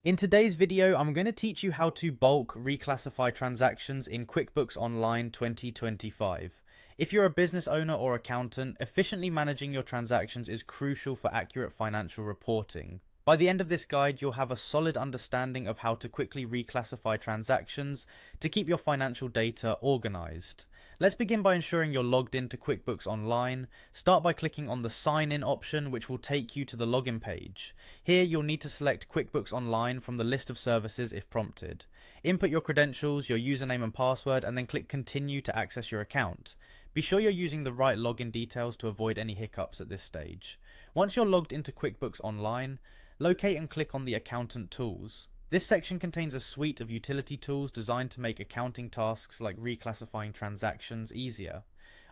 In today's video, I'm going to teach you how to bulk reclassify transactions in QuickBooks Online 2025. If you're a business owner or accountant, efficiently managing your transactions is crucial for accurate financial reporting. By the end of this guide, you'll have a solid understanding of how to quickly reclassify transactions to keep your financial data organized. Let's begin by ensuring you're logged into QuickBooks Online. Start by clicking on the Sign In option, which will take you to the login page. Here, you'll need to select QuickBooks Online from the list of services if prompted. Input your credentials, your username and password, and then click Continue to access your account. Be sure you're using the right login details to avoid any hiccups at this stage. Once you're logged into QuickBooks Online, locate and click on the Accountant Tools. This section contains a suite of utility tools designed to make accounting tasks like reclassifying transactions easier.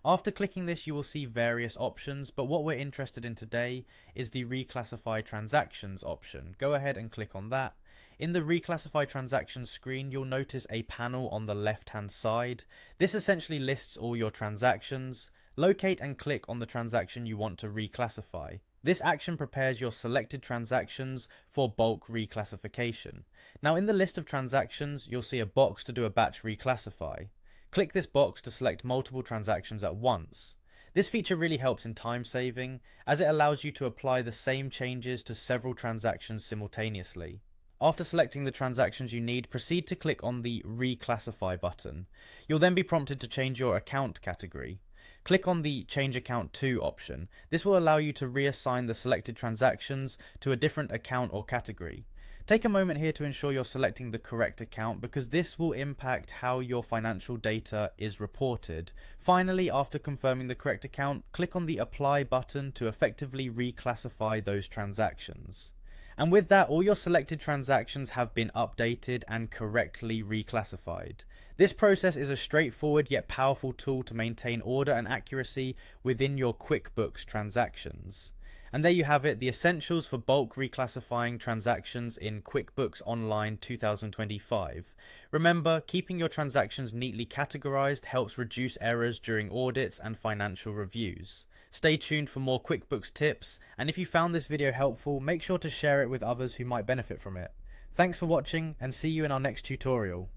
After clicking this, you will see various options, but what we're interested in today is the Reclassify Transactions option. Go ahead and click on that. In the Reclassify Transactions screen, you'll notice a panel on the left-hand side. This essentially lists all your transactions. Locate and click on the transaction you want to reclassify. This action prepares your selected transactions for bulk reclassification. Now in the list of transactions, you'll see a box to do a batch reclassify. Click this box to select multiple transactions at once. This feature really helps in time saving, as it allows you to apply the same changes to several transactions simultaneously. After selecting the transactions you need, proceed to click on the Reclassify button. You'll then be prompted to change your account category. Click on the Change Account To option. This will allow you to reassign the selected transactions to a different account or category. Take a moment here to ensure you're selecting the correct account, because this will impact how your financial data is reported. Finally, after confirming the correct account, click on the Apply button to effectively reclassify those transactions. And with that, all your selected transactions have been updated and correctly reclassified. This process is a straightforward yet powerful tool to maintain order and accuracy within your QuickBooks transactions. And there you have it, the essentials for bulk reclassifying transactions in QuickBooks Online 2025. Remember, keeping your transactions neatly categorized helps reduce errors during audits and financial reviews. Stay tuned for more QuickBooks tips, and if you found this video helpful, make sure to share it with others who might benefit from it. Thanks for watching, and see you in our next tutorial.